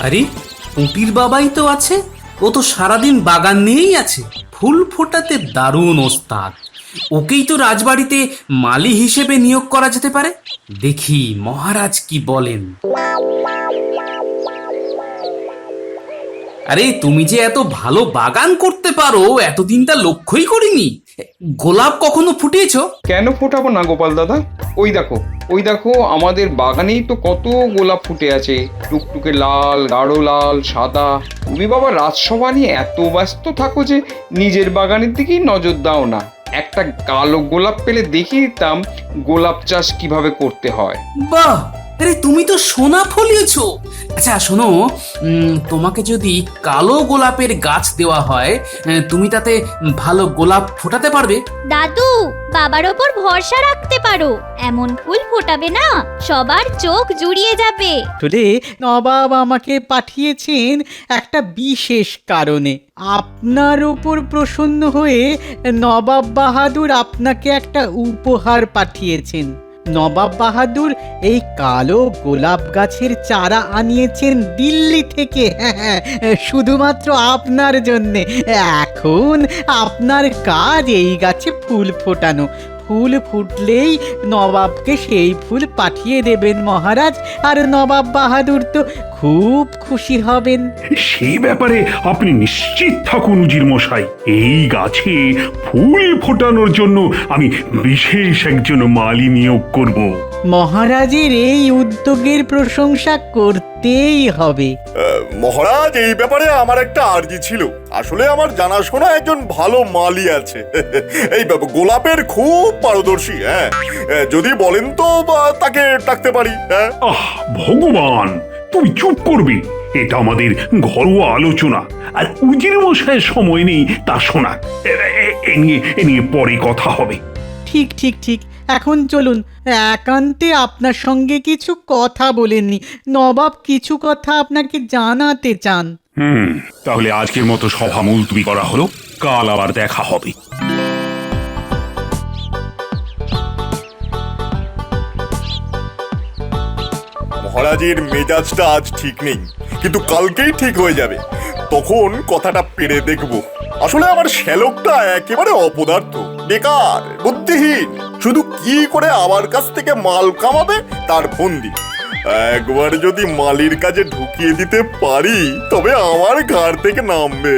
আরে পুঁটির বাবাই তো আছে, ও তো সারাদিন বাগান নিয়েই আছে, ফুল ফোটাতে দারুণ ওস্তাদ। ওকেই তো রাজবাড়িতে মালি হিসেবে নিয়োগ করা যেতে পারে। দেখি মহারাজ কি বলেন। আরে তুমি যে এত ভালো বাগান করতে পারো এতদিন তা লক্ষ্যই করিনি। গোলাপ কখনো ফুটিয়েছো? কেন ফোটাবো না গোপাল দাদা? ওই দেখো আমাদের বাগানেই তো কত গোলাপ ফুটে আছে, টুকটুকে লাল, গাঢ় লাল, সাদা। তুমি বাবা রাজসভা নিয়ে এত ব্যস্ত থাকো যে নিজের বাগানের দিকেই নজর দাও না। একটা কালো গোলাপ পেলে দেখিয়ে দিতাম গোলাপ চাষ কিভাবে করতে হয়। বাহ, আরে তুমি তো সোনা ফলিয়েছো। আচ্ছা শোনো, তোমাকে যদি কালো গোলাপের গাছ দেওয়া হয়, তুমি তাতে ভালো গোলাপ ফোটাতে পারবে? দাদু, বাবার ওপর ভরসা রাখতে পারো, এমন ফুল ফোটাবে না সবার চোখ জুড়িয়ে যাবে। আসলে নবাব আমাকে পাঠিয়েছেন একটা বিশেষ কারণে। আপনার ওপর প্রসন্ন হয়ে নবাব বাহাদুর আপনাকে একটা উপহার পাঠিয়েছেন। নবাব বাহাদুর এই কালো গোলাপ গাছের চারা আনিয়েছেন দিল্লি থেকে, শুধুমাত্র আপনার জন্যে। এখন আপনার কাজ এই গাছে ফুল ফোটানো। ফুল ফুটলেই নবাবকে সেই ফুল পাঠিয়ে দেবেন মহারাজ, আর নবাব বাহাদুর তো খুব খুশি হবেন। সেই ব্যাপারে আপনি নিশ্চিত থাকুন উজির মশাই, এই গাছে ফুল ফোটানোর জন্য আমি বিশেষ একজন মালি নিয়োগ করব। মহারাজের এই উদ্যোগের প্রশংসা করতেই হবে। মহারাজ, এই ব্যাপারে আমার একটা আর্জি ছিল। আসলে আমার জানাশোনা একজন ভালো মালি আছে, এই গোলাপের খুব পারদর্শী। হ্যাঁ, যদি বলেন তো তাকে ডাকতে পারি। হ্যাঁ। আহ ভগবান, তুমি চুপ করবে। এটা আমাদের ঘরোয়া আলোচনা, আর উজির মশাইয়ের সময় নেই তা শোনার। এ নিয়ে পরে কথা হবে। ঠিক ঠিক ঠিক, এখন চলুন, একান্তে আপনার সঙ্গে কিছু কথা বলেননি। নবাব কিছু কথা আপনাকে জানাতে চান। তাহলে আজকের মতো সভা মুলতবি করা হলো, কাল আবার দেখা হবে। মহারাজের মেজাজটা আজ ঠিক নেই, কিন্তু কালকেই ঠিক হয়ে যাবে। তখন কথাটা পেরে দেখব। আসলে আমার শ্যালকটা একেবারে অপদার্থ, বেকার, বুদ্ধিহীন, শুধু কি করে আমার কাছ থেকে মাল কামাবে তার ফন্দি। একবার যদি মালির কাজে ঢুকিয়ে দিতে পারি তবে আমার ঘাড় থেকে নামবে।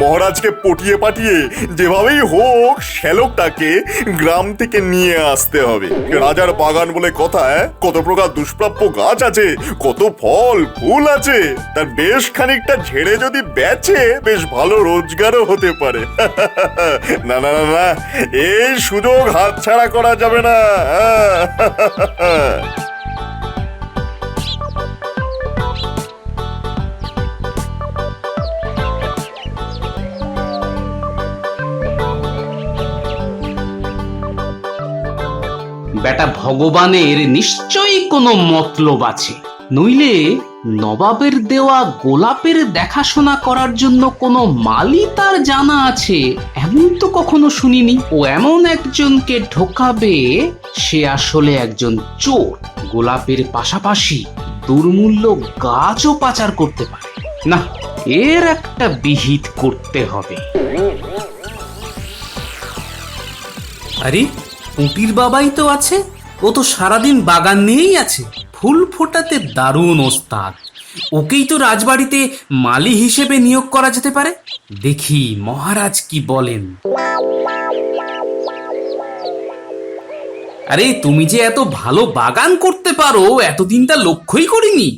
মহারাজকে পটিয়ে পাঠিয়ে যেভাবেই হোক শ্যালকটাকে গ্রাম থেকে নিয়ে আসতে হবে। রাজার বাগান বলে কথা, কত প্রকার দুষ্প্রাপ্য গাছ আছে, কত ফল ফুল আছে, তার বেশ খানিকটা ঝেড়ে যদি বেচে বেশ ভালো রোজগারও হতে পারে। না না না না, এই সুযোগ হাতছাড়া করা যাবে না। বেটা ভগবানের নিশ্চয়ই কোনো মতলব আছে, নইলে নবাবের দেওয়া গোলাপের দেখাশোনা করার জন্য কোনো মালি তার জানা আছে এমন তো কখনো শুনিনি। ও এমন একজনকে ঢোকাবে, সে আসলে একজন চোর। গোলাপের পাশাপাশি দুর্মূল্য গাছও পাচার করতে পারে। না, এর একটা বিহিত করতে হবে। আরে পুঁটির বাবাই তো আছে, ও তো সারাদিন বাগান নিয়েই আছে, ফুল ফোটাতে দারুণ ওস্তাদ। ওকেই তো রাজবাড়িতে মালি হিসেবে নিয়োগ করা যেতে পারে। দেখি মহারাজ কি বলেন। আরে তুমি যে এত ভালো বাগান করতে পারো এতদিন তা লক্ষ্যই করিনি।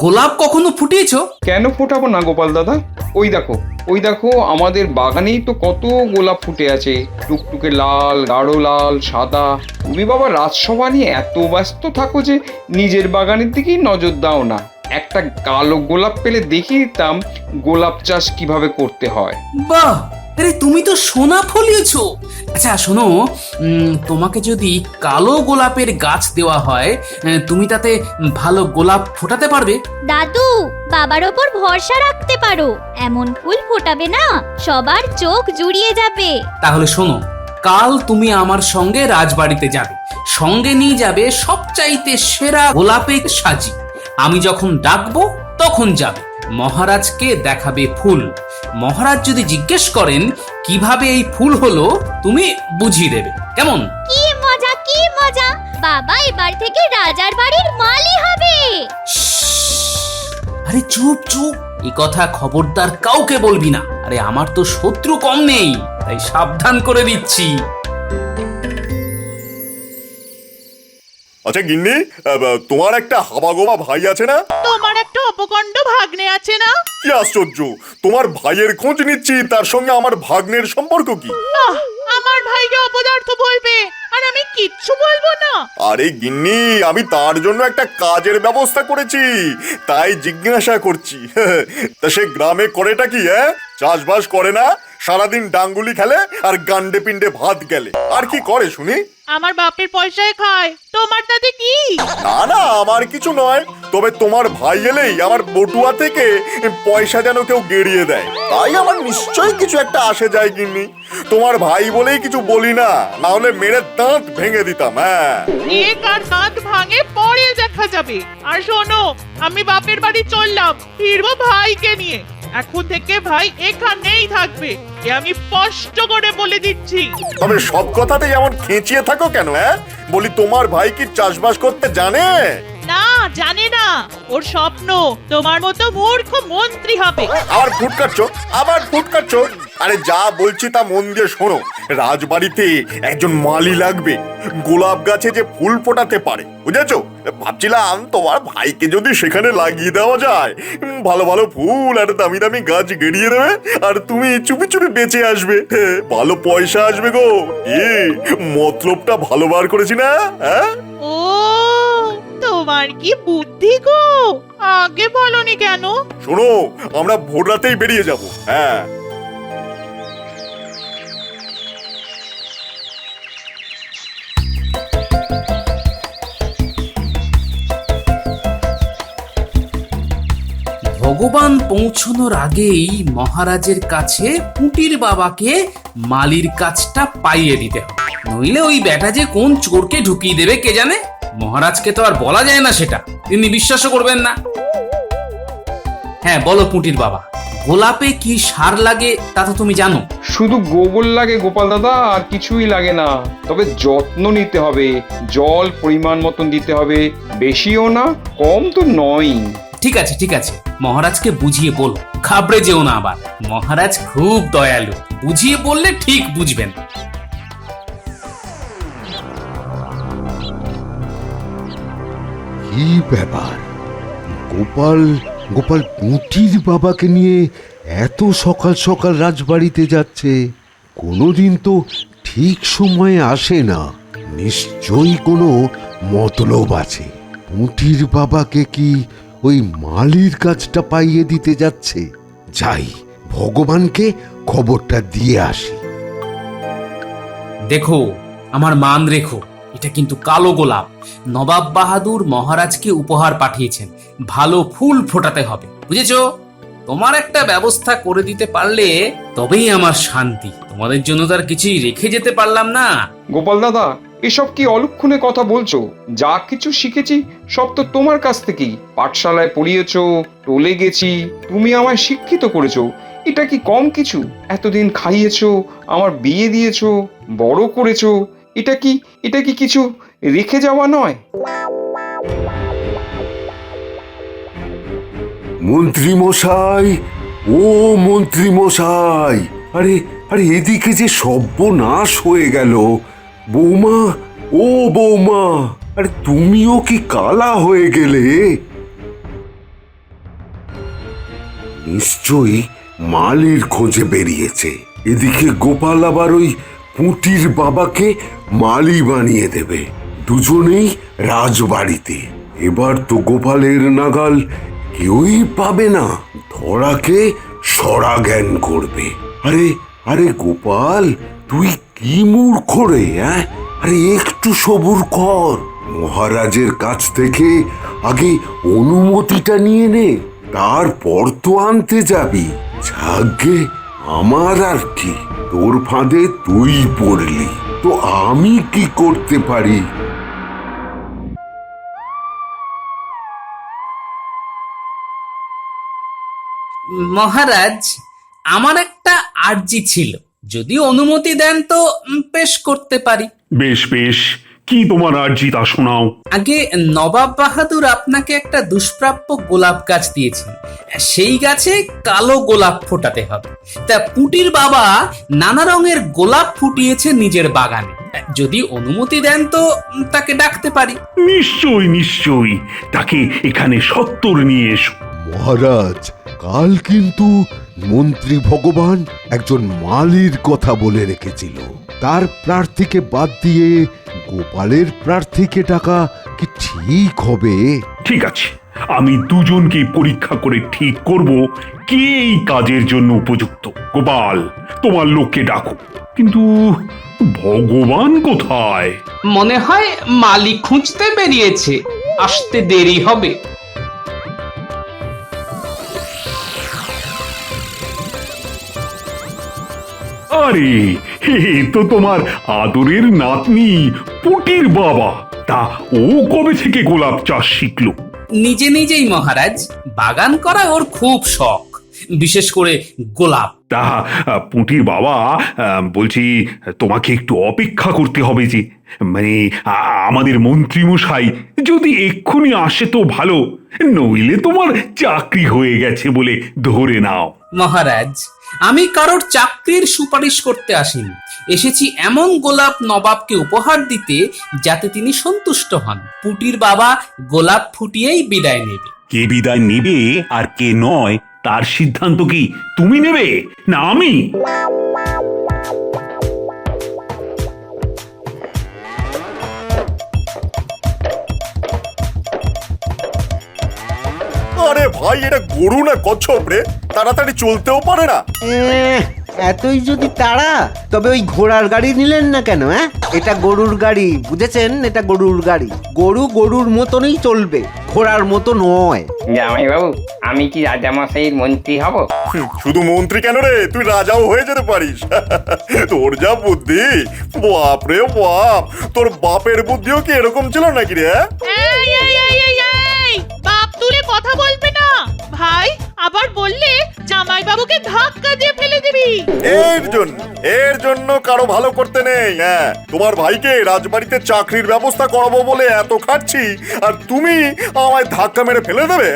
গোলাপ কখনো ফুটিয়েছো? কেন ফোটাবো না গোপাল দাদা? ওই দেখো আমাদের বাগানেই তো কত গোলাপ ফুটে আছে, টুকটুকে লাল, গাঢ় লাল, সাদা। তুমি বাবা রাজসভা নিয়ে এত ব্যস্ত থাকো যে নিজের বাগানের দিকেই নজর দাও না। একটা কালো গোলাপ পেলে দেখিয়ে দিতাম গোলাপ চাষ কিভাবে করতে হয়। বাহ, আরে তুমি তো সোনা ফলিয়েছো। আচ্ছা শোনো, তোমাকে যদি কালো গোলাপের গাছ দেওয়া হয়, তুমি তাতে ভালো গোলাপ ফোটাতে পারবে? দাদু, বাবার ওপর ভরসা রাখতে পারো, এমন ফুল ফোটাবে না সবার চোখ জুড়িয়ে যাবে। তাহলে শোনো, কাল তুমি আমার সঙ্গে রাজবাড়িতে যাবে, সঙ্গে নিয়ে যাবে সবচাইতে সেরা গোলাপের সাজি। আমি যখন ডাকবো তখন যাবে। মহারাজকে দেখাবে ফুল। মহারাজ যদি জিজ্ঞেস করেন কিভাবে এই ফুল হলো, তুমি বুঝিয়ে দেবে। কেমন? কি মজা কি মজা, বাবা এবার থেকে রাজার বাড়ির মালি হবে। আরে চুপ চুপ, এই কথা খবরদার কাউকে বলবি না। আরে আমার তো শত্রু কম নেই, তাই সাবধান করে দিচ্ছি। আচ্ছা গিন্নি, তোমার একটা হাবাগোবা ভাই আছে না? তোমার একটা অপকণ্ড ভাগ্নে আছে না? কি আশ্চর্য, তোমার ভাইয়ের খোঁজ নিচ্ছি, তার সঙ্গে আমার ভাগ্নের সম্পর্ক কি? আহ, আমার ভাইকে অপদার্থ বলবে আর আমি কিচ্ছু বলবো না? আরে গিন্নি, আমি তার জন্য একটা কাজের ব্যবস্থা করেছি, তাই জিজ্ঞাসা করছি। তা সে গ্রামে করেটা কি? চাষবাস করে না, সারাদিন ডাঙ্গুলি খেলে আর গান্ডে পিন্ডে ভাত গেলে। আর কি করে শুনি? আমার বাপের পয়সায় খায়, তোমার তাতে কি? না না, আমার কিছু নয়, তবে তোমার ভাই এলেই আমার বটুয়া থেকে পয়সা যেন কেউ গেড়িয়ে দেয়, তাই আমার নিশ্চয়ই কিছু একটা আসে যায় গিন্নি। তোমার ভাই বলেই কিছু বলি না, না হলে মেরে দাঁত ভেঙে দিতাম। হ্যাঁ, এক আর দাঁত ভাঙে পরে দেখা যাবে। আর শোনো, আমি বাপের বাড়ি চললাম, ফিরবো ভাইকে নিয়ে। এখন থেকে ভাই এখানেই থাকবে, এ আমি স্পষ্ট করে বলে দিচ্ছি। তবে সব কথাতে যেমন খেঁচিয়ে থাকো কেন? বলি তোমার ভাই কি চাষবাস করতে জানে? না, জানে না। ওর স্বপ্ন তোমার মতো মূর্খ মন্ত্রী হবে। আবার ফুট কাটছো, আবার ফুট কাটছো। আরে যা বলছি তা মন দিয়ে শোনো। রাজবাড়িতে একজন মালি লাগবে, গোলাপ গাছে যে ফুল ফোটাতে পারে, বুঝেছো? ভাবছিলাম তোমার ভাইকে যদি সেখানে লাগিয়ে দেওয়া যায়, ভালো ভালো ফুল আর দামি দামি গাছ গেড়িয়ে দেবে, আর তুমি চুপি চুপি বেঁচে আসবে। ভালো পয়সা আসবে গো। মতলবটা ভালো বার করেছি না? ও, তোমার কি বুদ্ধি গো, আগে বলনি কেন? শোনো, আমরা ভোর রাতেই বেরিয়ে যাব। হ্যাঁ, ভগবান পৌঁছানোর আগেই মহারাজের কাছে পুটির বাবাকে মালির কাজটা পাইয়ে দিতে হবে, নইলে ওই বেটা যে কোন চোরকে ঢুকিয়ে দেবে কে জানে। মহারাজকে তো আর বলা যায় না সেটা, তিনি বিশ্বাসও করবেন না। হ্যাঁ বলো পুটির বাবা, গোলাপে কি সার লাগে তা তো তুমি জানো। শুধু গোবর লাগে গোপাল দাদা, আর কিছুই লাগে না। তবে যত্ন নিতে হবে, জল পরিমাণ মতন দিতে হবে, বেশিও না কম তো নয়ই। ঠিক আছে ঠিক আছে, মহারাজকে বুঝিয়ে বলো, ঘাবড়ে যেও না আবার। মহারাজ খুব দয়ালু, বুঝিয়ে বললে ঠিক বুঝবেন। কি ব্যাপার? গোপাল গোপাল পুঁটির বাবাকে নিয়ে এত সকাল সকাল রাজবাড়িতে যাচ্ছে? কোনোদিন তো ঠিক সময়ে আসে না। নিশ্চয়ই কোনো মতলব আছে। পুঁটির বাবাকে কি ওই মালির কাজটা পাইয়ে দিতে যাচ্ছে? যাই, ভগবানকে খবরটা দিয়ে আসি। দেখো, আমার মান রেখো, এটা কিন্তু কালো গোলাপ। নবাব বাহাদুর মহারাজকে উপহার পাঠিয়েছেন, ভালো ফুল ফোটাতে হবে, বুঝেছো? তোমার একটা ব্যবস্থা করে দিতে পারলে তবেই আমার শান্তি। তোমাদের জন্য তার কিছুই রেখে যেতে পারলাম না। গোপাল দাদা, এসব কি অলক্ষণে কথা বলছো? যা কিছু শিখেছি সব তো তোমার কাছ থেকেই। পাঠশালায় পড়িয়েছো, টলে গেছি, তুমি আমায় শিক্ষিত করেছো। এটা কি কম কিছু? এতদিন খাইয়েছো, আমার বিয়ে দিয়েছো, বড় করেছো, এটা কি কিছু রেখে যাওয়া নয়? মন্ত্রী মশাই, ও মন্ত্রী মশাই, আরে আরে এদিকে যে সর্বনাশ হয়ে গেল। বৌমা, ও বৌমা, আরে তুমিও কি কালা হয়ে গেলে? নিশ্চয়ই মালির খোঁজে বেরিয়েছে। এদিকে গোপাল আবার ওই পুঁটির বাবাকে মালি বানিয়ে দেবে। দুজনেই রাজবাড়িতে। এবার তো গোপালের নাগাল কেউই পাবে না, ধরাকে সরা জ্ঞান করবে। আরে আরে গোপাল, তুই কি মূর্খ রে? আরে একটু সবুর কর, মহারাজের কাছ থেকে আগে অনুমতিটা নিয়ে নে, তারপর তো আনতে যাবি। যাগ্গে, আমার আর কি, তোর ফাঁদে তুই পড়লি, তো আমি কি করতে পারি? মহারাজ, আমার একটা আর্জি ছিল, যদি অনুমতি দেন তো পেশ করতে পারি। বেশ বেশ, কি তোমার আর্জি তা শোনাও। আগে নবাব বাহাদুর আপনাকে একটা দুষ্প্রাপ্য গোলাপ গাছ দিয়েছেন, সেই গাছে কালো গোলাপ ফোটাতে হবে। তা পুটির বাবা নানা রঙের গোলাপ ফুটিয়েছে নিজের বাগানে, যদি অনুমতি দেন তো তাকে ডাকতে পারি। নিশ্চয়ই নিশ্চয়ই, তাকে এখানে সত্তর নিয়ে এসো। মহারাজ, কাল কিন্তু মন্ত্রী ভগবান একজন মালির কথা বলে রেখেছিল। তার প্রার্থীকে বাদ দিয়ে গোপালের প্রার্থীকে ডাকা কি ঠিক হবে? ঠিক আছে, আমি দুজনকে পরীক্ষা করে ঠিক করব কে এই কাজের জন্য উপযুক্ত। গোপাল, তোমার লোককে ডাকো। কিন্তু ভগবান কোথায়? মনে হয় মালি খুঁজতে বেরিয়েছে, আসতে দেরি হবে। আরে, এ তো তোমার আদরের নাতনি পুটির বাবা। তা ও কবে থেকে গোলাপ চাষ শিখলো? নিজে নিজেই মহারাজ, বাগান করা ওর খুব শখ, বিশেষ করে গোলাপ। তা পুটির বাবা, বলছি তোমাকে একটু অপেক্ষা করতে হবে যে, মানে আমাদের মন্ত্রী মশাই যদি এক্ষুনি আসে তো ভালো, নইলে তোমার চাকরি হয়ে গেছে বলে ধরে নাও। মহারাজ, আমি কারোর চাকরির সুপারিশ করতে আসিনি, এসেছি এমন গোলাপ নবাবকে উপহার দিতে যাতে তিনি সন্তুষ্ট হন। পুটির বাবা গোলাপ ফুটিয়েই বিদায় নেবে। কে বিদায় নেবে আর কে নয় তার সিদ্ধান্ত কি তুমি নেবে না আমি? আরে ভাই, এটা গরু না কচ্ছপ রে? তাড়াতাড়ি চলতেও পারে না। এতই যদি তাড়া, তবে ওই ঘোড়ার গাড়ি নিলেন না কেন? এটা গরুর গাড়ি, বুঝেছেন? এটা গরুর গাড়ি। গরু গরুর মতনই চলবে, ঘোড়ার মতো নয়। জামাইবাবু, আমি কি রাজামশাইয়ের মন্ত্রী হব? শুধু মন্ত্রী কেন রে, তুই রাজাও হয়ে যেতে পারিস। তোর যা বুদ্ধি, বাপ রে বাপ! তোর বাপের বুদ্ধিও কি এরকম ছিল নাকি রে? এই এই এই এই এই বাপ তুলে কথা বলবে না ভাই, আবার বললে জামাইবাবুকে ধাক্কা দিয়ে ফেলে দিবি। এর জন্য কারো ভালো করতে নেই। হ্যাঁ, তোমার ভাইকে রাজবাড়িতে চাকরির ব্যবস্থা করাবো বলে এত খাটছি, আর তুমি আমায় ধাক্কা মেরে ফেলে দেবে?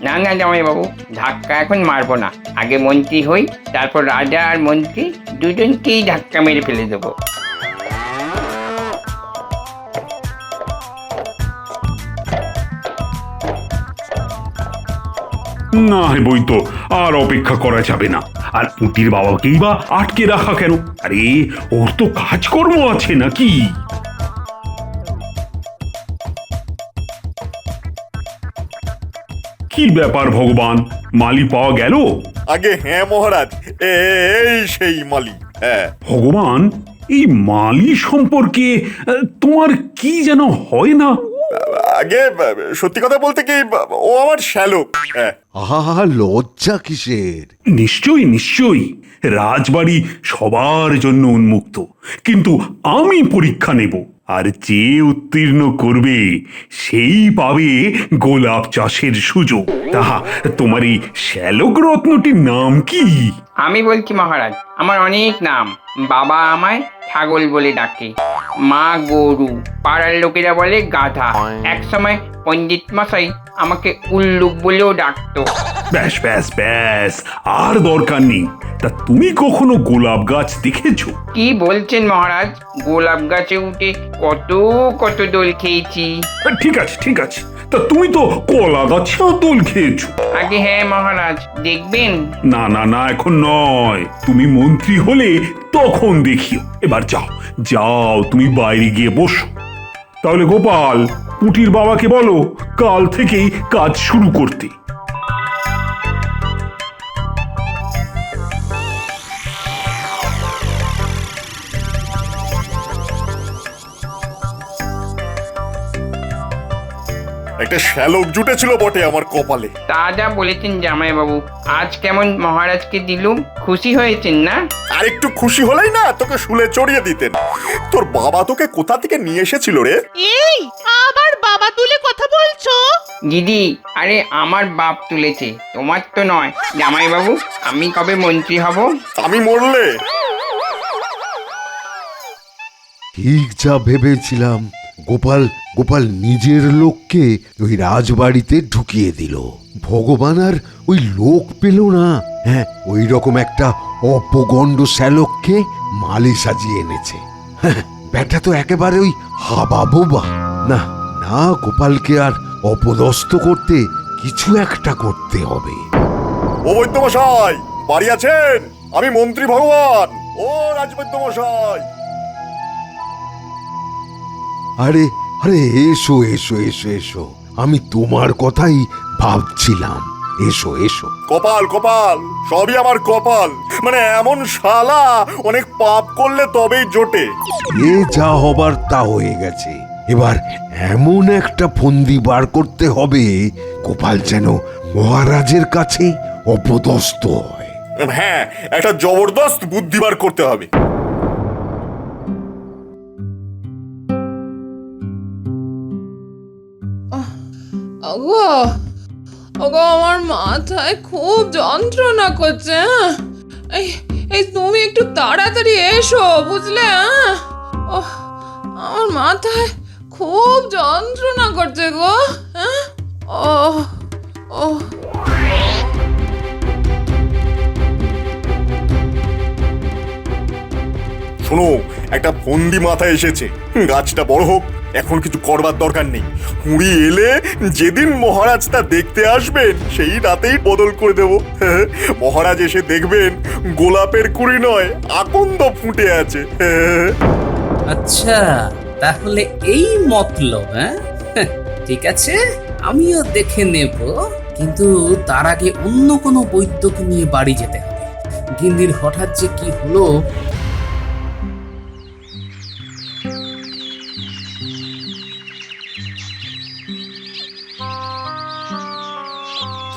না না জামাইবাবু, ধাক্কা এখন মারবো না, আগে মন্ত্রী হই, তারপর রাজা আর মন্ত্রী দুজনকেই ধাক্কা মেরে ফেলে দেবো। না বই তো, আর অপেক্ষা করা যাবে না। আর পুটির বাবাকেই বা আটকে রাখা কেন? আরে, ওর তো কাজকর্ম আছে নাকি? কি ব্যাপার ভগবান, মালি পাওয়া গেল? আগে হ্যাঁ মহারাজ, এই সেই মালি। হ্যাঁ ভগবান, এই মালি সম্পর্কে তোমার কি যেন হয় না? আগে সত্যি কথা বলতে কি, ও আমার শ্যালক। হ্যাঁ। আহা, লজ্জা কিসের? নিশ্চয়ই নিশ্চয়ই, রাজবাড়ি সবার জন্য উন্মুক্ত, কিন্তু আমি পরীক্ষা নেব, আর যে উত্তীর্ণ করবে সেই পাবে গোলাপ চাষের সুযোগ। তাহা তোমার এই শ্যালক রত্নটির নাম কি? আমি বলছি মহারাজ, আমার অনেক নাম। বাবা আমায় ছাগল বলে ডাকে, মা গরু, পাড়ার লোকেরা বলে গাধা, এক সময় পণ্ডিত মশাই আমাকে উল্লুক বলেও ডাকতো। ব্যাস ব্যাস ব্যাস, আর দরকার নেই। তা তুমি কখনো গোলাপ গাছ দেখেছো? কি বলছেন মহারাজ, গোলাপ গাছে উঠে কত কত দোল খেয়েছি। ঠিক আছে ঠিক আছে, তা তুমি তো কলা গাছেও দোল খেয়েছো। আগে হ্যাঁ মহারাজ, দেখবেন? না না না, এখন নয়, তুমি মন্ত্রী হলে তখন দেখিও। এবার যাও যাও, তুমি বাইরে গিয়ে বসো। তাহলে গোপাল, পুটির বাবাকে বলো কাল থেকেই কাজ শুরু করতে। একটা শ্যালক জুটেছিল বটে আমার কপালে। তা যা বলেছেন জামাইবাবু, আজ কেমন মহারাজকে দিলুম, খুশি হয়েছেন না? আর একটু খুশি হলেই না তোকে শুলে চড়িয়ে দিতেন। তোর বাবা তোকে কোথা থেকে নিয়ে এসেছিল রে? এই আবার বাবা তুলে কথা বলছো? দিদি, আরে আমার বাপ তুলেছে, তোমার তো নয়। জামাইবাবু, আমি কবে মন্ত্রী হব? আমি মরলে? ঠিক যা ভেবেছিলাম, গোপাল গোপাল নিজের লোককে ওই রাজবাড়িতে ঢুকিয়ে দিল। ভগবান আর ওই লোক পেল না। হ্যাঁ, ওই রকম একটা অপগণ্ড শ্যালককে মালি সাজিয়ে এনেছে। হ্যাঁ, ব্যাটা তো একেবারে ওই হাবা বোবা। না না, গোপালকে আর অপদস্থ করতে কিছু একটা করতে হবে। ও বৈদ্যমশাই, বাড়ি আছেন? আমি মন্ত্রী ভগবান। ও রাজবৈদ্যমশাই। আরে আরে, এসো এসো এসো এসো, আমি তোমার কথাই ভাবছিলাম। এসো এসো। কপাল কপাল, সবই আমার কপাল। মানে এমন শালা অনেক পাপ করলে তবেই জোটে। এ যা হবার তা হয়ে গেছে। এবার এমন একটা ফন্দি বার করতে হবে গোপাল যেন মহারাজের কাছে অপদস্থ হয়। হ্যাঁ, একটা জবরদস্ত বুদ্ধি বার করতে হবে। ওগো ওগো, আমার মাথায় খুব যন্ত্রণা করছে। হ্যাঁ, এই এই তুমি একটু তাড়াতাড়ি এসো, বুঝলে? হ্যাঁ, ওহ, আমার মাথায় খুব যন্ত্রণা করছে গো। হ্যাঁ, ও ও শোনো, একটা ফন্দি মাথায় এসেছে। গাছটা বড় হোক, এখন কিছু করবার দরকার নেই। কুড়ি এলে যেদিন মহারাজ তা দেখতে আসবেন সেই রাতেই বদল করে দেব। মহারাজ এসে দেখবেন গোলাপের কুড়ি নয়, আকন্দ ফুটে আছে। আচ্ছা, তাহলে এই মতলব? হ্যাঁ, ঠিক আছে, আমিও দেখে নেব, কিন্তু তার আগে অন্য কোনো বৈদ্যকে নিয়ে বাড়ি যেতে হবে। গিন্দির হঠাৎ যে কি হলো।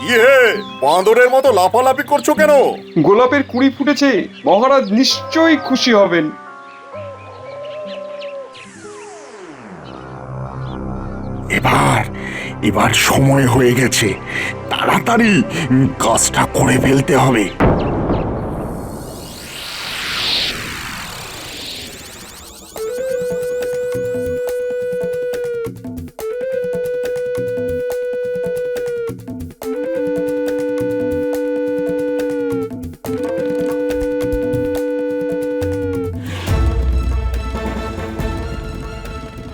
কি হে, বাঁদরের মতো লাফালাফি করছো কেন? গোলাপের কুড়ি ফুটেছে, মহারাজ নিশ্চয়ই খুশি হবেন। এবার সময় হয়ে গেছে, তাড়াতাড়ি কাজটা করে ফেলতে হবে।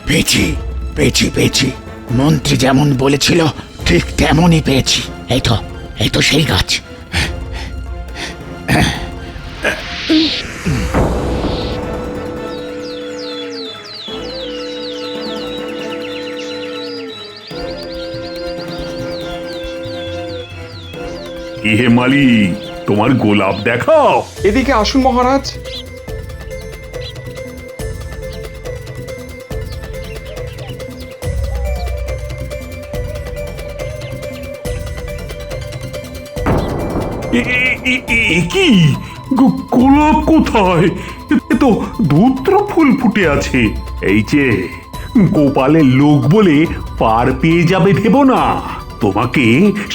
পেয়েছি পেয়েছি পেয়েছি, মন্ত্রী যেমন বলেছিল ঠিক তেমনই পেয়েছি। এই তো সেই গাছ। হে মালি, তোমার গোলাপ দেখাও। এদিকে আসুন মহারাজ। কি গোলাপ কোথায়? এ তো দুত্র ফুল ফুটে আছে। এই যে গোপালের লোক বলে পার পেয়ে যাবে ভেবো না। তোমাকে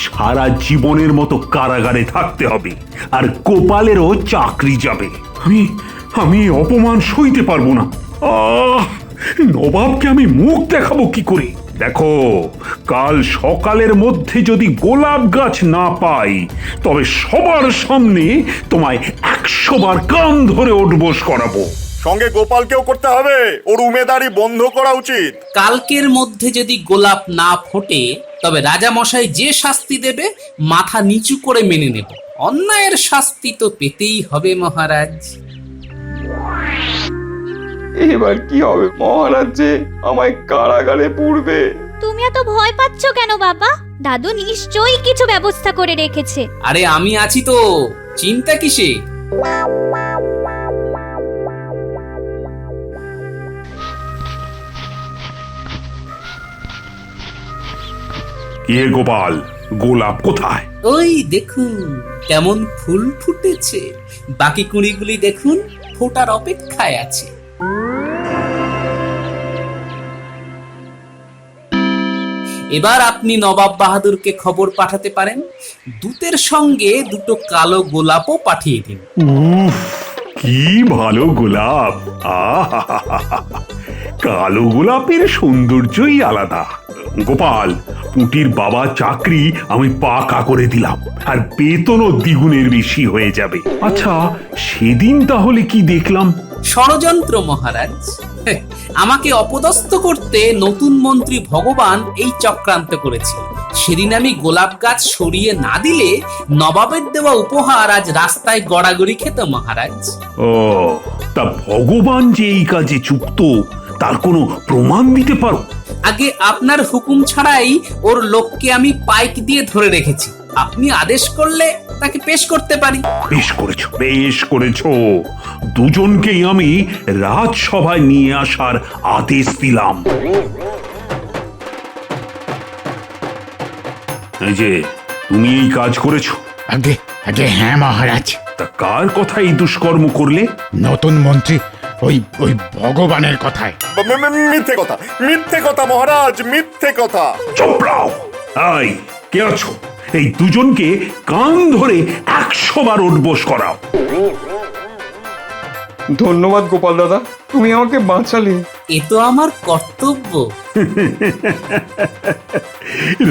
সারা জীবনের মতো কারাগারে থাকতে হবে, আর গোপালেরও চাকরি যাবে। আমি অপমান সইতে পারবো না। নবাবকে আমি মুখ দেখাবো কি করে? দেখো, কাল সকালের মধ্যে যদি গোলাপ গাছ না পাই, তবে সবার সামনে তোমায় 100 বার কান ধরে ওঠবোস করাবো। সঙ্গে গোপালকেও করতে হবে, ওর উমেদারি বন্ধ করা উচিত। কালকের মধ্যে যদি গোলাপ না ফোটে, তবে রাজা মশাই যে শাস্তি দেবে মাথা নিচু করে মেনে নেব। অন্যায়ের শাস্তি তো পেতেই হবে মহারাজ। এবার কি হবে? মহারাজ যে আমায় কারাগারে পুরবে। তুমি এত ভয় পাচ্ছ কেন বাবা? দাদু নিশ্চয়ই কিছু ব্যবস্থা করে রেখেছে। আরে আমি আছি তো, চিন্তা কিসে? কে গোপাল, গোলাপ কোথায়? ওই দেখুন কেমন ফুল ফুটেছে, বাকি কুঁড়িগুলি দেখুন ফোটার অপেক্ষায় আছে। এবার আপনি নবাব বাহাদুরকে খবর পাঠাতে পারেন, দূতের সঙ্গে দুটো কালো গোলাপও পাঠিয়ে দিন। উফ, কি ভালো গোলাপ! আহা! কালো গোলাপের সৌন্দর্যই আলাদা। গোপাল, পুঁটির বাবা চাকরি আমি পাকা করে দিলাম, আর বেতনও দ্বিগুণের বেশি হয়ে যাবে। আচ্ছা, সেদিন তাহলে কি দেখলাম? ষড়যন্ত্র মহারাজ, আমাকে অপদস্থ করতে নতুন মন্ত্রী ভগবান এই চক্রান্ত করেছিল। সেদিন আমি গোলাপ গাছ সরিয়ে না দিলে নবাবের দেওয়া উপহার আজ রাস্তায় গড়াগড়ি খেত মহারাজ। ও, তা ভগবান যে এই কাজে যুক্ত তার কোনো প্রমাণ দিতে পারো? আগে আপনার হুকুম ছাড়াই ওর লোককে আমি পাইক দিয়ে ধরে রেখেছি, আপনি আদেশ করলে তাকে পেশ করতে পারি। বেশ করেছো, বেশ করেছো। দুজনকেই আমি রাজসভায় নিয়ে আসার আদেশ দিলাম। এই যে, তুমি এই কাজ করেছো? আগে আগে হ্যাঁ মহারাজ। তা কার কথা এই দুষ্কর্ম করলে? নতুন মন্ত্রী ওই ওই ভগবানের কথায়। মিথ্যে কথা, মিথ্যে কথা মহারাজ, মিথ্যে কথা। চুপ রাও। এই, কে আছো? এই দুজনকে কান ধরে 100 বার উঠবোস করাও। ধন্যবাদ গোপাল দাদা, তুমি আমাকে বাঁচালে। এ তো আমার কর্তব্য।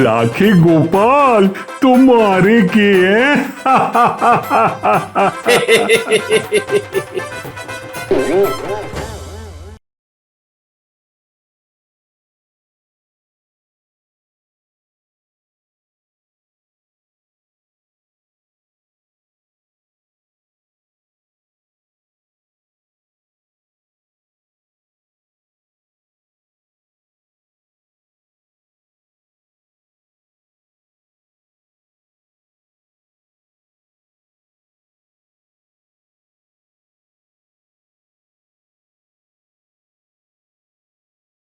রাখে গোপাল, তোমারে কে?